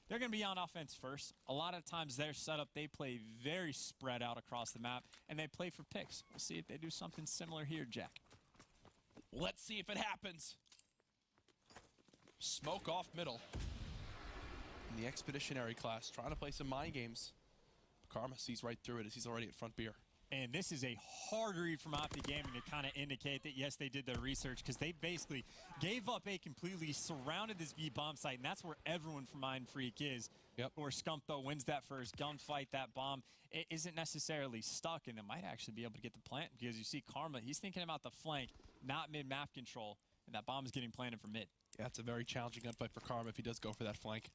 they're going to be on offense first. A lot of times their setup, they play very spread out across the map, and they play for picks. We'll see if they do something similar here, Jack. Let's see if it happens. Smoke off middle. In the Expeditionary class, trying to play some mind games. Karma sees right through it as he's already at front beer. And this is a hard read from Optic Gaming to kind of indicate that, yes, they did their research, because they basically gave up A completely, surrounded this B bomb site, and that's where everyone from Mindfreak is. Yep. Or Scump, though, wins that first gunfight. That bomb it isn't necessarily stuck, and they might actually be able to get the plant, because you see Karma, he's thinking about the flank, not mid-map control, and that bomb is getting planted from mid. Yeah, it's a very challenging gunfight for Karma if he does go for that flank.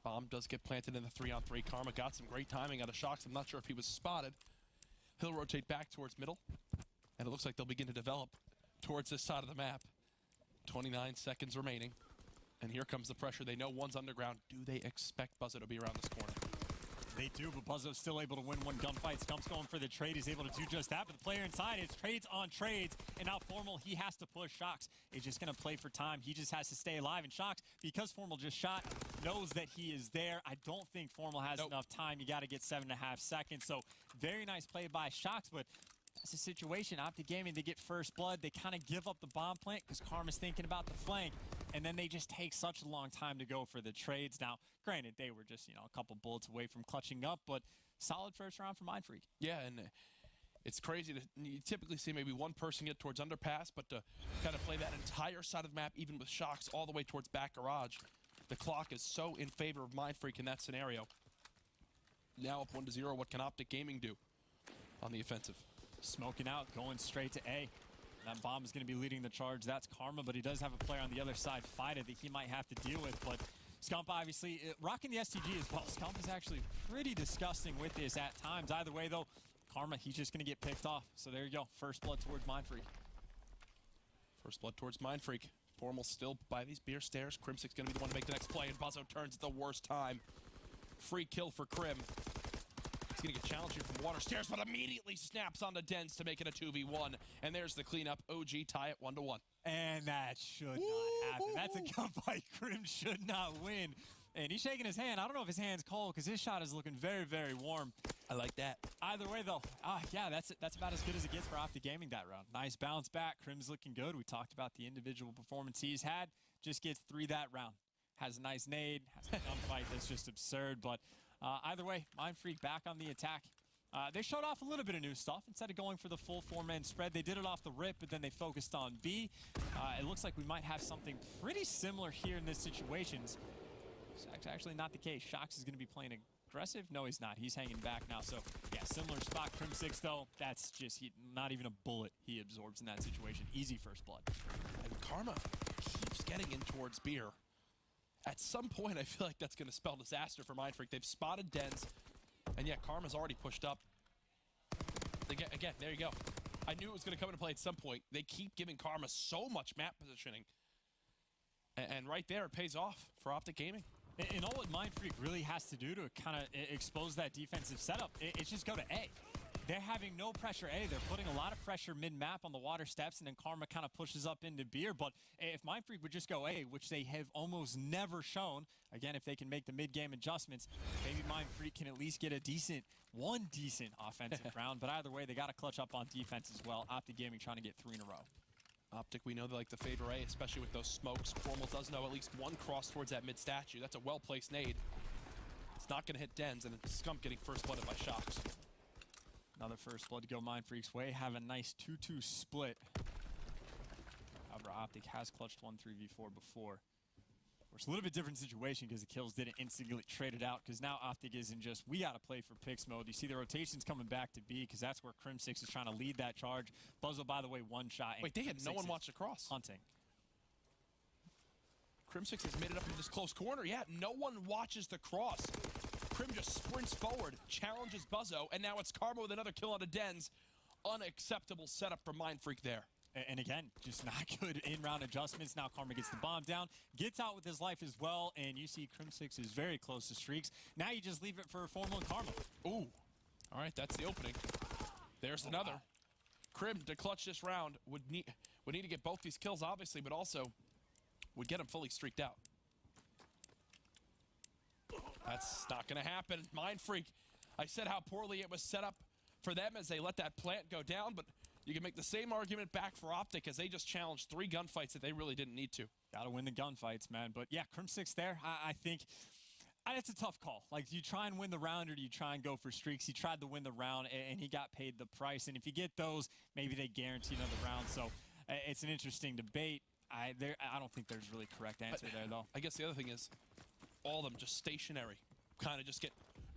Bomb does get planted in the 3-on-3. Karma got some great timing out of Shocks. I'm not sure if he was spotted. He'll rotate back towards middle, and it looks like they'll begin to develop towards this side of the map. 29 seconds remaining, and here comes the pressure. They know one's underground. Do they expect Buzzo to be around this corner? They do, but Buzzo's still able to win one gunfight. Scump's going for the trade. He's able to do just that, but the player inside, it's trades on trades, and now Formal, he has to push. Shocks is just going to play for time. He just has to stay alive, and Shocks, because Formal just shot, knows that he is there. I don't think Formal has enough time. You got to get 7.5 seconds, so very nice play by Shocks, but that's a situation. Optic Gaming, they get first blood. They kind of give up the bomb plant because Karma's thinking about the flank, and then they just take such a long time to go for the trades. Now, granted, they were just, a couple bullets away from clutching up, but solid first round for Mindfreak. Yeah, and it's crazy. You typically see maybe one person get towards underpass, but to kind of play that entire side of the map, even with Shocks, all the way towards back garage, the clock is so in favor of Mindfreak in that scenario. Now up 1-0, what can Optic Gaming do on the offensive? Smoking out, going straight to A. That bomb is going to be leading the charge. That's Karma, but he does have a player on the other side, Fida, that he might have to deal with. But Scump, obviously, rocking the STG as well. Scump is actually pretty disgusting with this at times. Either way, though, Karma, he's just going to get picked off. So there you go. First blood towards Mindfreak. First blood towards Mindfreak. Formal still by these beer stairs. Crimsic's going to be the one to make the next play, and Buzzo turns at the worst time. Free kill for Crim. He's going to get challenged here from water stairs, but immediately snaps onto Dens to make it a 2v1. And there's the cleanup. OG tie it 1-1. And that should not happen. That's a gunfight Crim should not win. And he's shaking his hand. I don't know if his hand's cold because his shot is looking very, very warm. I like that. Either way, though, yeah, that's about as good as it gets for Optic Gaming that round. Nice bounce back. Crim's looking good. We talked about the individual performance he's had. Just gets 3 that round. Has a nice nade. Has a gunfight that's just absurd. But either way, Mindfreak back on the attack. They showed off a little bit of new stuff. Instead of going for the full 4-man spread, they did it off the rip, but then they focused on B. It looks like we might have something pretty similar here in this situation. It's actually not the case. Shocks is going to be playing aggressive. No, he's not. He's hanging back now. So, yeah, similar spot. Crim6, though, that's just not even a bullet he absorbs in that situation. Easy first blood. And Karma keeps getting in towards Beer. At some point, I feel like that's going to spell disaster for Mindfreak. They've spotted Dens. And yeah, Karma's already pushed up. Again, there you go. I knew it was going to come into play at some point. They keep giving Karma so much map positioning. And right there, it pays off for Optic Gaming. And all what Mindfreak really has to do to kind of expose that defensive setup, it's just go to A. They're having no pressure A. They're putting a lot of pressure mid-map on the water steps, and then Karma kind of pushes up into Beer. But if Mindfreak would just go A, which they have almost never shown, again, if they can make the mid-game adjustments, maybe Mindfreak can at least get one decent offensive round. But either way, they got to clutch up on defense as well. Optic Gaming trying to get 3 in a row. Optic, we know they like to favor A, especially with those smokes. Formal does know at least one cross towards that mid-statue. That's a well-placed nade. It's not going to hit Dens, and Scump getting first blooded by Shocks. Another first blood to go Mindfreak's way. Have a nice 2-2 split. However, Optic has clutched 1 3v4 before. It's a little bit different situation because the kills didn't instantly get traded out, because now Optic isn't just, we got to play for picks mode. You see the rotations coming back to B, because that's where Crim6 is trying to lead that charge. Buzzo, by the way, 1 shot. Wait, they had no one watch the cross. Hunting. Crim6 has made it up into this close corner. Yeah, no one watches the cross. Crim just sprints forward, challenges Buzzo, and now it's Karma with another kill on a Dens. Unacceptable setup for Mindfreak there. And again, just not good in-round adjustments. Now Karma gets the bomb down, gets out with his life as well, and you see Crim6 is very close to streaks. Now you just leave it for Formal and Karma. Ooh. All right, that's the opening. There's another. Wow. Crim, to clutch this round, would need to get both these kills, obviously, but also would get him fully streaked out. It's not going to happen. Mindfreak, I said how poorly it was set up for them as they let that plant go down, but you can make the same argument back for Optic as they just challenged 3 gunfights that they really didn't need to. Got to win the gunfights, man. But yeah, Crim6 there, I think it's a tough call. Like, do you try and win the round or do you try and go for streaks? He tried to win the round, and he got paid the price. And if you get those, maybe they guarantee another round. So it's an interesting debate. I don't think there's really correct answer there, though. I guess the other thing is all of them just stationary, kind of just get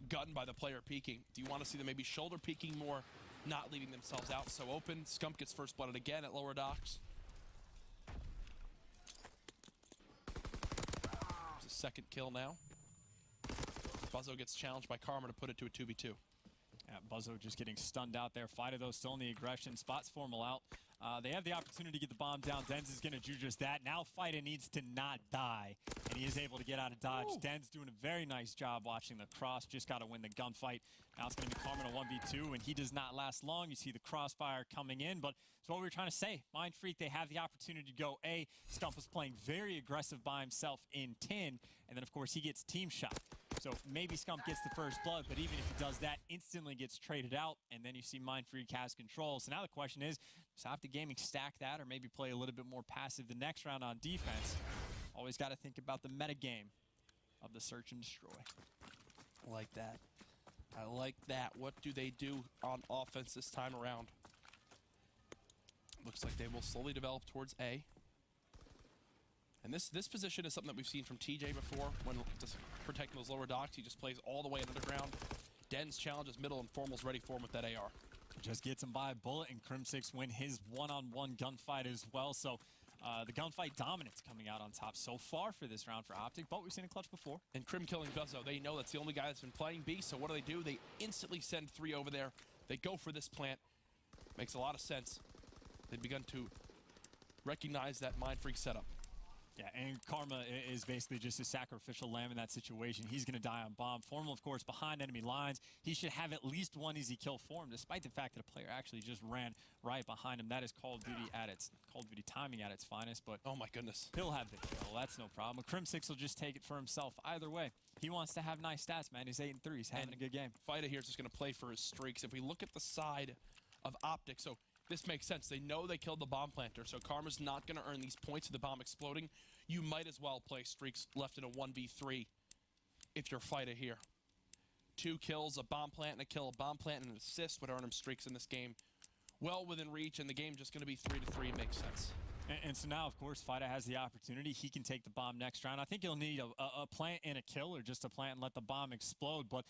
gunned by the player peeking. Do you want to see them maybe shoulder peeking more, not leaving themselves out so open? Scump gets first blooded again at lower docks. It's a second kill now. Buzzo gets challenged by Karma to put it to a 2v2. Yeah, Buzzo just getting stunned out there. Fighter, though, still in the aggression. Spots Formal out. They have the opportunity to get the bomb down. Denz is going to do just that. Now Fighter needs to not die, and he is able to get out of dodge. Ooh. Denz doing a very nice job watching the cross. Just got to win the gunfight. Now it's going to be Karma in a 1v2, and he does not last long. You see the crossfire coming in, but it's what we were trying to say. Mindfreak, they have the opportunity to go A. Scump was playing very aggressive by himself in tin, and then, of course, he gets team shot. So maybe Scump gets the first blood, but even if he does that, instantly gets traded out, and then you see Mindfreak has control. So now the question is, does Optic Gaming stack that or maybe play a little bit more passive the next round on defense? Always got to think about the meta game of the search and destroy. I like that. I like that. What do they do on offense this time around? Looks like they will slowly develop towards A. And this position is something that we've seen from TJ before. When just protecting those lower docks, he just plays all the way underground. Denz challenges middle, and Formal's ready for him with that AR. Just gets him by a bullet, and Crim6 win his one-on-one gunfight as well. So the gunfight dominance coming out on top so far for this round for Optic, but we've seen a clutch before. And Crim killing Buzzo. They know that's the only guy that's been playing B, so what do? They instantly send 3 over there. They go for this plant. Makes a lot of sense. They've begun to recognize that Mindfreak setup. Yeah, and Karma is basically just a sacrificial lamb in that situation. He's going to die on bomb. Formal, of course, behind enemy lines. He should have at least one easy kill for him, despite the fact that a player actually just ran right behind him. That is Call of Duty timing at its finest, but oh my goodness. He'll have the kill. That's no problem. Crim6 will just take it for himself. Either way, he wants to have nice stats, man. He's 8-3. He's having a good game. Fighter here is just going to play for his streaks. If we look at the side of Optic, so this makes sense. They know they killed the bomb planter, so Karma's not going to earn these points of the bomb exploding. You might as well play streaks left in a 1v3 if you're Fighter here. 2 kills, a bomb plant and a kill. A bomb plant and an assist would earn him streaks in this game. Well within reach, and the game just going to be 3-3. Makes sense. And so now, of course, Fighter has the opportunity. He can take the bomb next round. I think he'll need a plant and a kill, or just a plant and let the bomb explode. But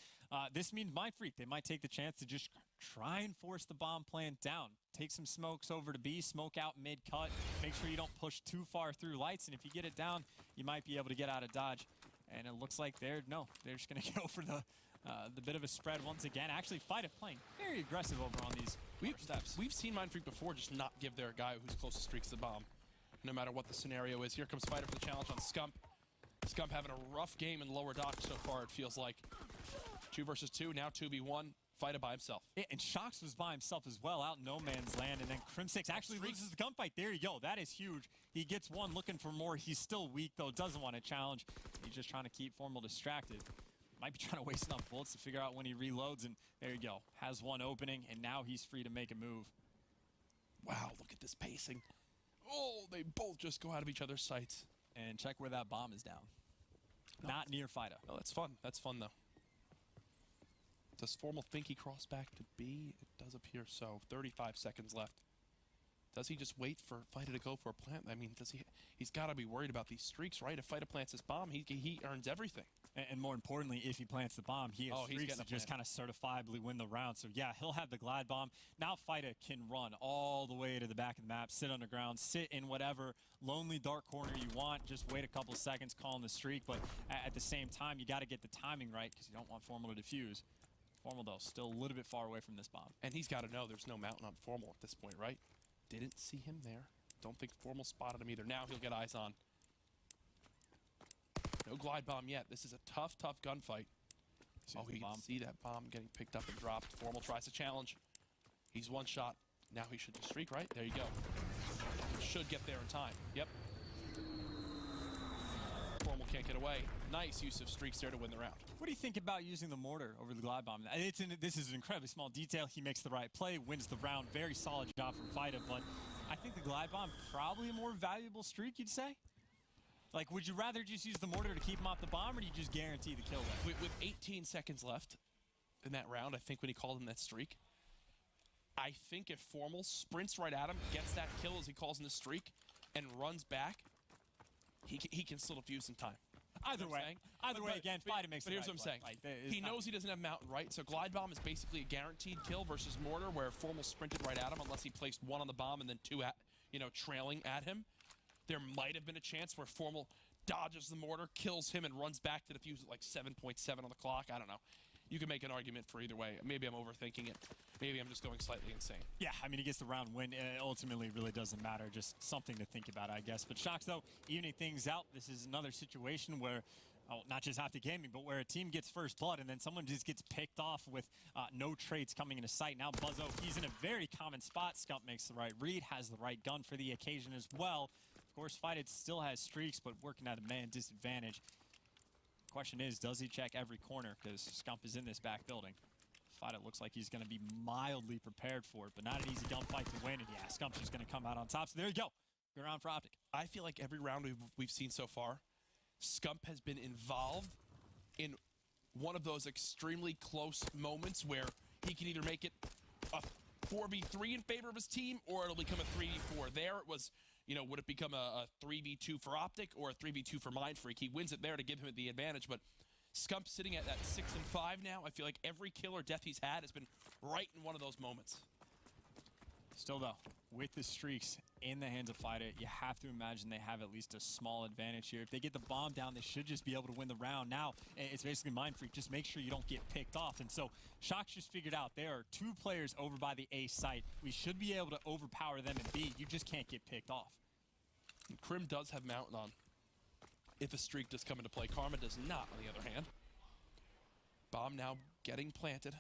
this means Mindfreak. They might take the chance to just try and force the bomb plant down. Take some smokes over to B, smoke out mid-cut. Make sure you don't push too far through lights. And if you get it down, you might be able to get out of dodge. And it looks like they're just going to go for the bit of a spread once again. Actually, Fighter playing very aggressive over on these steps. We've seen Mindfreak before just not give their guy who's closest streaks the bomb, no matter what the scenario is. Here comes Fighter for the challenge on Scump. Scump having a rough game in lower dock so far, it feels like. 2 versus 2, now 2v1. Fighter by himself. Yeah, and Shox was by himself as well, out in no man's land, and then Crim6 actually loses the gunfight. There you go. That is huge. He gets one, looking for more. He's still weak, though. Doesn't want to challenge. He's just trying to keep Formal distracted. Might be trying to waste enough bullets to figure out when he reloads, and there you go. Has one opening, and now he's free to make a move. Wow, look at this pacing. Oh, they both just go out of each other's sights. And check where that bomb is down. Not near Fighter. No, that's fun. That's fun, though. Does Formal think he crossed back to B? It does appear so. 35 seconds left. Does he just wait for Fighter to go for a plant? I mean, he's got to be worried about these streaks, right? If Fighter plants his bomb, he earns everything. And more importantly, if he plants the bomb, he has streaks to just kind of certifiably win the round. So yeah, he'll have the glide bomb. Now Fighter can run all the way to the back of the map, sit underground, sit in whatever lonely dark corner you want. Just wait a couple seconds, calling the streak. But at the same time, you got to get the timing right because you don't want Formal to defuse. Formal, though, still a little bit far away from this bomb. And he's got to know there's no mountain on Formal at this point, right? Didn't see him there. Don't think Formal spotted him either. Now he'll get eyes on. No glide bomb yet. This is a tough, tough gunfight. Oh, he can see that bomb getting picked up and dropped. Formal tries to challenge. He's one shot. Now he should just streak, right? There you go. Should get there in time. Yep. Formal can't get away. Nice use of streaks there to win the round. What do you think about using the mortar over the glide bomb? This is an incredibly small detail. He makes the right play, wins the round. Very solid job from Fida, but I think the glide bomb probably a more valuable streak, you'd say? Like, would you rather just use the mortar to keep him off the bomb, or do you just guarantee the kill there? With 18 seconds left in that round, I think when he called him that streak, I think if Formal sprints right at him, gets that kill as he calls in the streak, and runs back, he can still defuse in time. Either way, again, Fida makes the right play. But here's what I'm saying. Like, he knows he doesn't have Mountain, right? So Glide Bomb is basically a guaranteed kill versus Mortar, where Formal sprinted right at him unless he placed one on the bomb and then two at, trailing at him. There might have been a chance where Formal dodges the mortar, kills him, and runs back to defuse at like 7.7 on the clock. I don't know. You can make an argument for either way. Maybe I'm overthinking it. Maybe I'm just going slightly insane. Yeah, I mean, he gets the round win. Ultimately, really doesn't matter. Just something to think about, I guess. But Shocks, though, evening things out. This is another situation where, not just Optic Gaming, but where a team gets first blood and then someone just gets picked off with no trades coming into sight. Now Buzzo, he's in a very common spot. Scump makes the right read, has the right gun for the occasion as well. Of course, Fighted still has streaks, but working at a man disadvantage. Question is, does he check every corner? Because Scump is in this back building. Fighted looks like he's going to be mildly prepared for it, but not an easy gunfight to win. And yeah, Scump's just going to come out on top. So there you go. Good round for Optic. I feel like every round we've seen so far, Scump has been involved in one of those extremely close moments where he can either make it a 4v3 in favor of his team, or it'll become a 3v4. There it was, would it become a 3v2 for Optic or a 3v2 for Mindfreak? He wins it there to give him the advantage, but Scump's sitting at that 6-5 now. I feel like every kill or death he's had has been right in one of those moments. Still, though, with the streaks in the hands of Fighter, you have to imagine they have at least a small advantage here. If they get the bomb down, they should just be able to win the round. Now, it's basically Mindfreak. Just make sure you don't get picked off. And so, Shock's just figured out there are two players over by the A site. We should be able to overpower them in B. You just can't get picked off. And Crim does have Mountain on if a streak does come into play. Karma does not, on the other hand. Bomb now getting planted.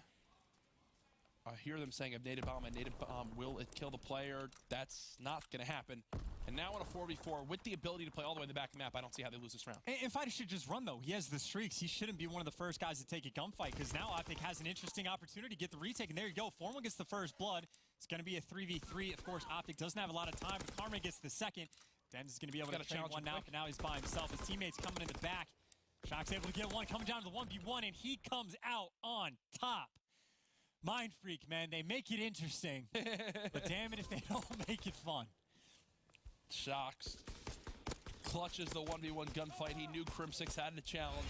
I hear them saying a native bomb, will it kill the player? That's not going to happen. And now on a 4v4 with the ability to play all the way in the back of the map, I don't see how they lose this round. And Fighter should just run, though. He has the streaks. He shouldn't be one of the first guys to take a gunfight, because now Optic has an interesting opportunity to get the retake. And there you go. Formal gets the first blood. It's going to be a 3v3. Of course, Optic doesn't have a lot of time, but Karma gets the second. Denz is going to be able to train one now, but now he's by himself. His teammates coming in the back. Shock's able to get one, coming down to the 1v1, and he comes out on top. Mindfreak, man, they make it interesting, but damn it if they don't make it fun. Shocks clutches the 1v1 gunfight. He knew Crim6 had a challenge.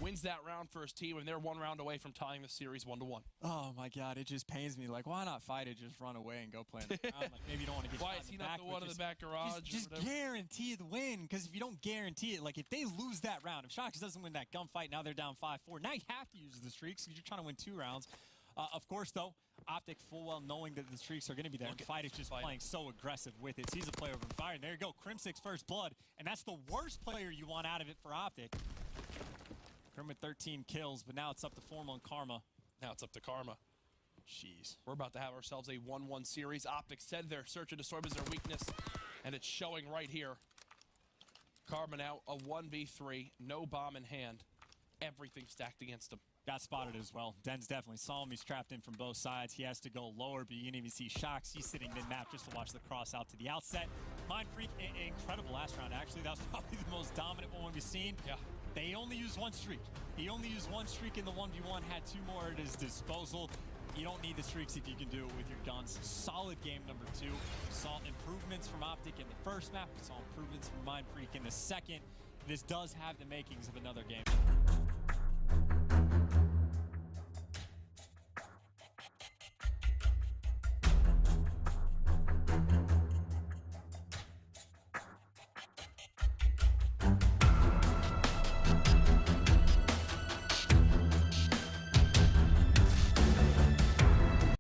Wins that round for his team, and they're one round away from tying the series 1-1. Oh my God, it just pains me. Like, why not fight it? Just run away and go play in the ground. Like, maybe you don't want to get why shot is in he the not back, the one in the back garage? Just guarantee the win, because if you don't guarantee it, like if they lose that round, if Shocks doesn't win that gunfight, now they're down 5-4. Now you have to use the streaks because you're trying to win 2 rounds. Of course, though, Optic full well knowing that the streaks are going to be there. And Fight is just playing so aggressive with it. Sees a player over fire, and there you go. Crim6 first blood, and that's the worst player you want out of it for Optic. Crim with 13 kills, but now it's up to Formal and Karma. Now it's up to Karma. Jeez. We're about to have ourselves a 1-1 series. Optic said their search and destroy was their weakness, and it's showing right here. Karma now a 1v3, no bomb in hand. Everything stacked against him. Got spotted as well. Denz definitely saw him. He's trapped in from both sides. He has to go lower, but you can even see Shocks. He's sitting mid-map just to watch the cross out to the outset. Mindfreak, incredible last round, actually. That was probably the most dominant one we've seen. Yeah. They only used one streak. He only used one streak in the 1v1, had 2 more at his disposal. You don't need the streaks if you can do it with your guns. Solid game number 2. We saw improvements from Optic in the first map. We saw improvements from Mindfreak in the second. This does have the makings of another game.